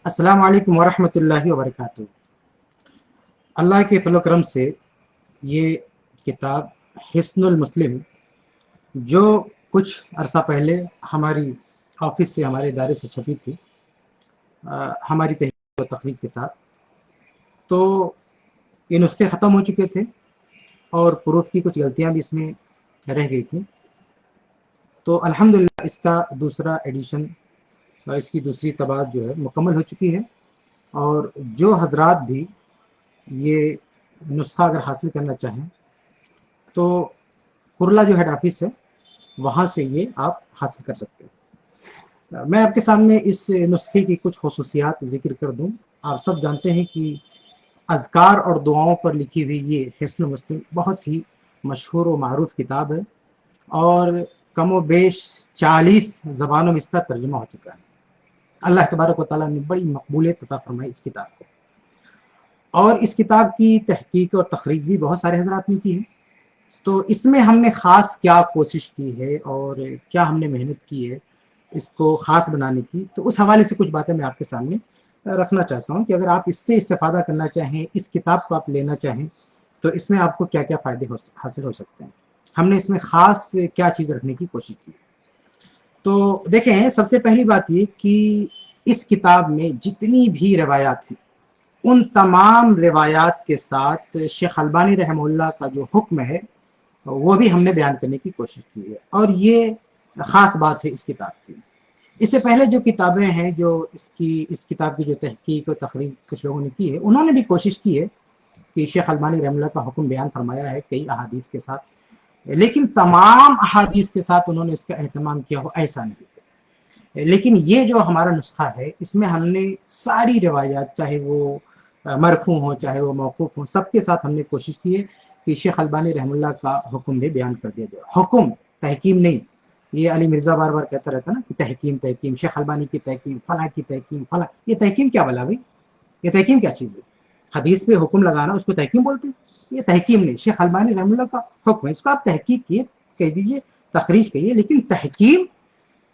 अस्सलाम वालेकुम वरहमतुल्लाहि वबरकातुहू। अल्लाह के फजल करम से ये किताब हिस्नुल मुस्लिम जो कुछ अरसा पहले हमारी ऑफिस से, हमारे इदारे से छपी थी हमारी तहकीक और तखरीज के साथ, तो ये नुस्खे ख़त्म हो चुके थे और प्रूफ की कुछ गलतियां भी इसमें रह गई थी। तो अल्हम्दुलिल्लाह इसका दूसरा एडिशन, इसकी दूसरी तबाद जो है मुकम्मल हो चुकी है। और जो हजरात भी ये नुस्खा अगर हासिल करना चाहें तो कुरला जो हेड ऑफिस है वहाँ से ये आप हासिल कर सकते हैं। मैं आपके सामने इस नुस्खे की कुछ खसूसियात ज़िक्र कर दूं। आप सब जानते हैं कि अज़कार और दुआओं पर लिखी हुई ये हिस्नुल मुस्लिम बहुत ही मशहूर व मारूफ किताब है और कम व बेश 40 ज़बानों में इसका तर्जुमा हो चुका है। अल्लाह तबारक व तआला ने बड़ी मकबूलियत अता फरमाई इस किताब को, और इस किताब की तहकीक और तखरीज भी बहुत सारे हजरात ने की है। तो इसमें हमने ख़ास क्या कोशिश की है और क्या हमने मेहनत की है इसको ख़ास बनाने की, तो उस हवाले से कुछ बातें मैं आपके सामने रखना चाहता हूँ कि अगर आप इससे इस्तेफादा करना चाहें, इस किताब को आप लेना चाहें, तो इसमें आपको क्या क्या फ़ायदे हासिल हो सकते हैं। हमने इसमें ख़ास क्या चीज़ रखने की कोशिश की। तो देखें, सबसे पहली बात ये कि इस किताब में जितनी भी रिवायात हैं उन तमाम रिवायात के साथ शेख अलबानी रहमहुल्लाह का जो हुक्म है वो भी हमने बयान करने की कोशिश की है, और ये ख़ास बात है इस किताब की। इससे पहले जो किताबें हैं, जो इस किताब की जो तहकीक और तखरीज कुछ लोगों ने की है, उन्होंने भी कोशिश की है कि शेख अलबानी रहमहुल्लाह का हुक्म बयान फरमाया है कई अहादीस के साथ, लेकिन तमाम अहादीस के साथ उन्होंने इसका एहतमाम किया हो ऐसा नहीं। लेकिन ये जो हमारा नुस्खा है इसमें हमने सारी रिवायात, चाहे वो मरफू हो चाहे वो मौकूफ़ हो, सबके साथ हमने कोशिश की है कि शेख अलबानी रहमतुल्लाह का हुक्म भी बयान कर दिया जाए। हुक्म, तहकीम नहीं। ये अली मिर्ज़ा बार बार कहता रहता ना कि तहकीम तहकीम, शेख अलबानी की तहकीम, फला की तहकीम, फला। ये तहकीम क्या भला भाई? ये तहकीम क्या चीज़ है? हदीस पे हुक्म लगाना उसको तहकीम बोलते हैं? ये तहकीम नहीं, शेख अलबानी रहमतुल्लाह का हुक्म है, इसको आप तहकीक किए कह दीजिए, तखरीज कहिए, लेकिन तहकीम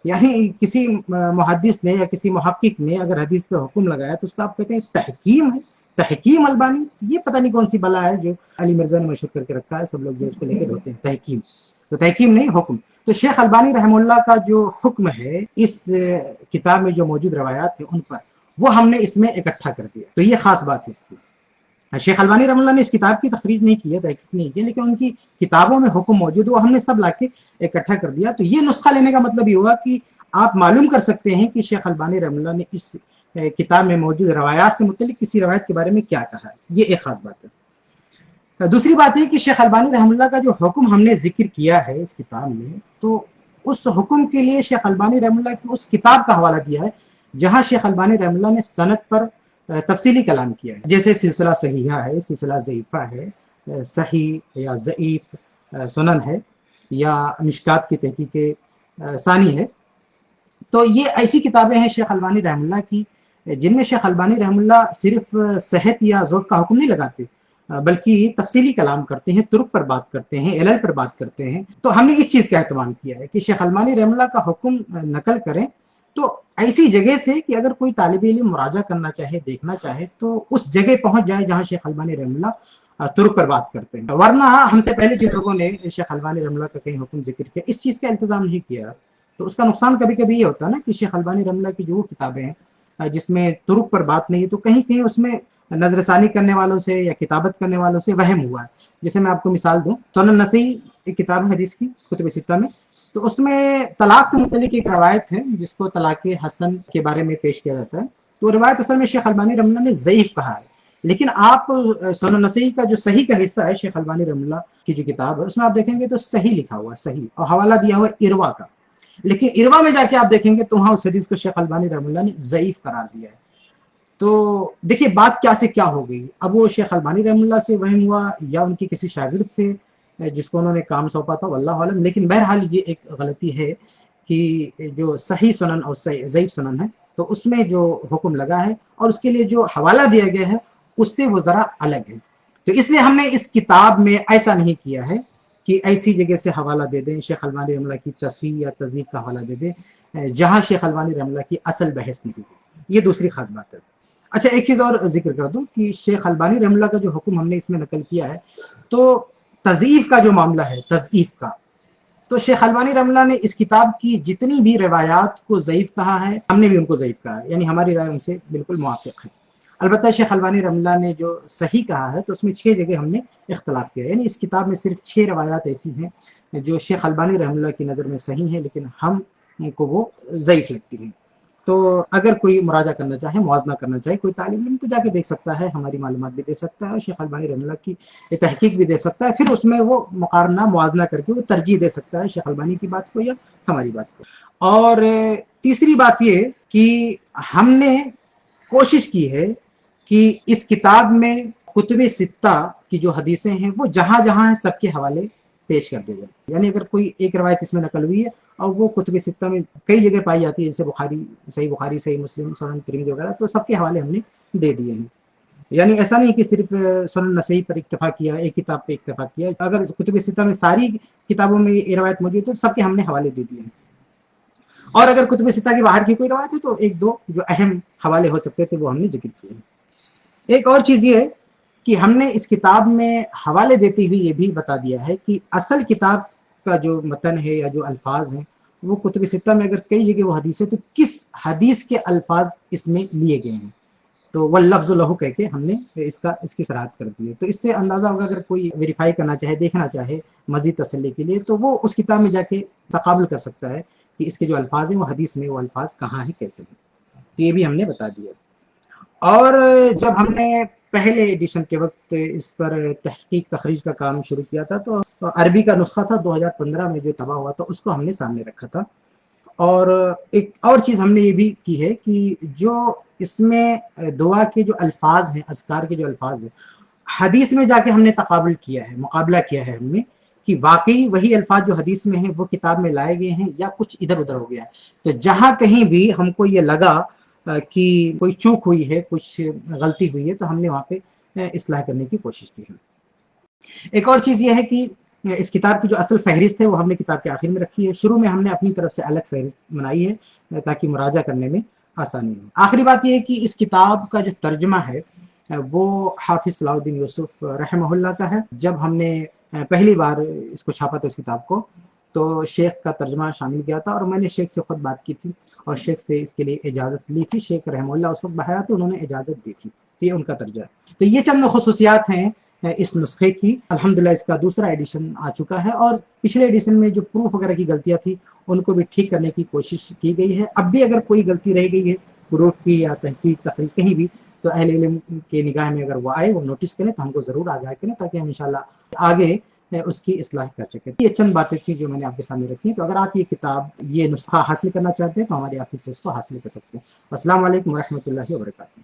यानी किसी मुहद्दिस ने या किसी मुहक्किक ने अगर हदीस पे हुक्म लगाया तो उसको आप कहते हैं तहकीम है, तहकीम अलबानी। ये पता नहीं कौन सी बला है जो अली मिर्जा ने मशहूर करके रखा है, सब लोग जो उसको लेकर होते हैं तहकीम। तो तहकीम नहीं, हुक्म। तो शेख अलबानी रहमतुल्लाह का जो हुक्म है इस किताब में जो मौजूद रवायात है उन पर, वो हमने इसमें इकट्ठा कर दिया। तो ये खास बात है इसकी। शेख अलबानी रहमतुल्लाह ने इस किताब की तखरीज नहीं की है, तहकीक नहीं की, लेकिन उनकी किताबों में हुक्म मौजूद है, वो हमने सब लाके इकट्ठा कर दिया। तो ये नुस्खा लेने का मतलब ये हुआ कि आप मालूम कर सकते हैं कि शेख अलबानी रहमतुल्लाह ने इस किताब में मौजूद रवायात से मुतल्लिक किसी रवायत के बारे में क्या कहा है। ये एक खास बात है। दूसरी बात है कि शेख अलबानी रहमतुल्लाह का जो हुक्म हमने जिक्र किया है इस किताब में, तो उस हुक्म के लिए शेख अलबानी रहमतुल्लाह की उस किताब का हवाला दिया है जहां शेख अलबानी रहमतुल्लाह ने सनद पर तफसीली कलाम किया है। जैसे सिलसिला सहीहा है, सिलसिला ज़ईफ़ा है, सही या ज़ईफ़ सुनन है, या मिशकात की तहकीक सानी है। तो ये ऐसी किताबें हैं शेख अलबानी रहमतुल्लाह की जिनमें शेख अलबानी रहमतुल्लाह सिर्फ सेहत या ज़ौक़ का हुक्म नहीं लगाते, बल्कि तफसीली कलाम करते हैं, तुरुक पर बात करते हैं, इलल पर बात करते हैं। तो हमने इस चीज़ का एहतमाम किया है कि शेख अलबानी रहमतुल्लाह का हुक्म नकल करें तो ऐसी जगह से कि अगर कोई तालिब इल्म मुराजा करना चाहे, देखना चाहे, तो उस जगह पहुंच जाए जहां शेख अलबानी रहमतुल्लाह तुरुक पर बात करते हैं। वरना हमसे पहले जिन लोगों ने शेख अलबानी रहमतुल्लाह का कहीं हुक्म जिक्र किया, इस चीज़ का इंतजाम नहीं किया, तो उसका नुकसान कभी कभी ये होता है ना कि शेख अलबानी रहमतुल्लाह की जो किताबें हैं जिसमें तुरुक पर बात नहीं है, तो कहीं कहीं उसमें नजरसानी करने वालों से या किताबत करने वालों से वहम हुआ है। जैसे मैं आपको मिसाल दूं, सुनन नसई एक किताब है हदीस की, कुतुब सित्ता में, तो उसमें तलाक से मुतल्लिक एक रवायत है जिसको तलाक हसन के बारे में पेश किया जाता है। तो रिवायत असल में शेख अलबानी रहमतुल्लाह ने ज़ईफ़ कहा है, लेकिन आप सुनन नसई का जो सही का हिस्सा है शेख अलबानी रहमतुल्लाह की जो किताब है उसमें आप देखेंगे तो सही लिखा हुआ है, सही, और हवाला दिया हुआ इरवा का। लेकिन इरवा में जाके आप देखेंगे तो वहां उस हदीस को शेख अलबानी रहमतुल्लाह ने ज़ईफ़ करार दिया है। तो देखिए बात क्या से क्या हो गई। अब वो शेख अलबानी रहमतुल्लाह से वहम हुआ या उनकी किसी शागिर्द से जिसको उन्होंने काम सौंपा था, वल्लाहु आलम। लेकिन बहरहाल ये एक गलती है कि जो सही सुनन और ज़ईफ़ सुनन है तो उसमें जो हुक्म लगा है और उसके लिए जो हवाला दिया गया है उससे वो जरा अलग है। तो इसलिए हमने इस किताब में ऐसा नहीं किया है कि ऐसी जगह से हवाला दे दें, शेख अलबानी रहमतुल्लाह की तसीह या तज़ीक़ का हवाला दे दें जहां शेख अलबानी रहमतुल्लाह की असल बहस नहीं हुई। یہ دوسری خاص بات ہے۔ اچھا ایک چیز اور ذکر کر دوں کہ شیخ البانی رحمہ اللہ کا جو حکم ہم نے اس میں نقل کیا ہے، تو تضعیف کا جو معاملہ ہے، تضعیف کا، تو شیخ البانی رحمہ اللہ نے اس کتاب کی جتنی بھی روایات کو ضعیف کہا ہے، ہم نے بھی ان کو ضعیف کہا ہے، یعنی ہماری رائے ان سے بالکل موافق ہے۔ البتہ شیخ البانی رحمہ اللہ نے جو صحیح کہا ہے تو اس میں 6 جگہ ہم نے اختلاف کیا ہے، یعنی اس کتاب میں صرف 6 روایات ایسی ہیں جو شیخ البانی رحمہ اللہ کی نظر میں صحیح ہیں، لیکن ہم کو وہ ضعیف لگتی ہیں۔ تو اگر کوئی مراجعہ کرنا چاہے، موازنہ کرنا چاہے، کوئی طالب علم تو جا کے دیکھ سکتا ہے، ہماری معلومات بھی دے سکتا ہے اور شیخ البانی رحمہ اللہ کی تحقیق بھی دے سکتا ہے، پھر اس میں وہ مقارنہ موازنہ کر کے وہ ترجیح دے سکتا ہے شیخ البانی کی بات کو یا ہماری بات کو۔ اور تیسری بات یہ کہ ہم نے کوشش کی ہے کہ اس کتاب میں کتب ستہ کی جو حدیثیں ہیں وہ جہاں جہاں ہیں سب کے حوالے پیش کر دے جائیں، یعنی اگر کوئی ایک روایت اس میں نقل ہوئی ہے اور وہ کتب ستہ میں کئی جگہ پائی جاتی ہے، جیسے بخاری، صحیح مسلم، سنن ترمذی وغیرہ، تو سب کے حوالے ہم نے دے دیے ہیں۔ یعنی ایسا نہیں کہ صرف سنن نسائی پر اکتفا کیا، ایک کتاب پہ اکتفا کیا، اگر کتب ستہ میں ساری کتابوں میں یہ روایت موجود ہے تو سب کے ہم نے حوالے دے دیے ہیں، اور اگر کتب ستہ کی باہر کی کوئی روایت ہے تو ایک دو جو اہم حوالے ہو سکتے تھے وہ ہم نے ذکر کیے ہیں۔ ایک اور چیز یہ ہے کہ ہم نے اس کتاب میں حوالے دیتے ہوئے یہ بھی بتا دیا ہے کہ اصل کتاب کا جو متن ہے یا جو الفاظ ہیں وہ کتب ستہ میں اگر کئی جگہ وہ حدیث ہے تو کس حدیث کے الفاظ اس میں لیے گئے ہیں، تو وہ لفظ لہو کہہ کے ہم نے اس کی صراحت کر دی ہے۔ تو اس سے اندازہ ہوگا اگر کوئی ویریفائی کرنا چاہے، دیکھنا چاہے مزید تسلی کے لیے، تو وہ اس کتاب میں جا کے تقابل کر سکتا ہے کہ اس کے جو الفاظ ہیں وہ حدیث میں وہ الفاظ کہاں ہیں، کیسے ہیں، تو یہ بھی ہم نے بتا دیا۔ اور جب ہم نے پہلے ایڈیشن کے وقت اس پر تحقیق تخریج کا کام شروع کیا تھا تو عربی کا نسخہ تھا 2015 میں جو طبع ہوا تھا، اس کو ہم نے سامنے رکھا تھا۔ اور ایک اور چیز ہم نے یہ بھی کی ہے کہ جو اس میں دعا کے جو الفاظ ہیں، اذکار کے جو الفاظ ہیں، حدیث میں جا کے ہم نے تقابل کیا ہے، مقابلہ کیا ہے ہم نے کہ واقعی وہی الفاظ جو حدیث میں ہیں وہ کتاب میں لائے گئے ہیں یا کچھ ادھر ادھر ہو گیا ہے۔ تو جہاں کہیں بھی ہم کو یہ لگا کہ کوئی چوک ہوئی ہے، کچھ غلطی ہوئی ہے، تو ہم نے وہاں پہ اصلاح کرنے کی کوشش کی ہے۔ ایک اور چیز یہ ہے کہ اس کتاب کی جو اصل فہرست ہے وہ ہم نے کتاب کے آخر میں رکھی ہے، شروع میں ہم نے اپنی طرف سے الگ فہرست بنائی ہے تاکہ مراجعہ کرنے میں آسانی ہو۔ آخری بات یہ ہے کہ اس کتاب کا جو ترجمہ ہے وہ حافظ صلاح الدین یوسف رحمہ اللہ کا ہے۔ جب ہم نے پہلی بار اس کو چھاپا تھا اس کتاب کو، تو شیخ کا ترجمہ شامل کیا تھا اور میں نے شیخ سے خود بات کی تھی اور شیخ سے اس کے لیے اجازت لی تھی۔ شیخ رحمہ اللہ اس وقت بحیات تھے، انہوں نے اجازت دی تھی، تو یہ ان کا ترجمہ ہے۔ تو یہ چند خصوصیات ہیں اس نسخے کی۔ الحمدللہ اس کا دوسرا ایڈیشن آ چکا ہے، اور پچھلے ایڈیشن میں جو پروف وغیرہ کی غلطیاں تھی ان کو بھی ٹھیک کرنے کی کوشش کی گئی ہے۔ اب بھی اگر کوئی غلطی رہ گئی ہے پروف کی یا تحقیق تخریج کہیں بھی، تو اہل علم کے نگاہ میں اگر وہ آئے، وہ نوٹس کریں تو ہم کو ضرور آگاہ کریں تاکہ ہم انشاءاللہ آگے اس کی اصلاح کر سکیں۔ یہ چند باتیں تھیں جو میں نے آپ کے سامنے رکھی، تو اگر آپ یہ کتاب، یہ نسخہ حاصل کرنا چاہتے ہیں تو ہمارے آفس سے اس کو حاصل کر سکتے ہیں۔ السلام علیکم ورحمۃ اللہ وبرکاتہ۔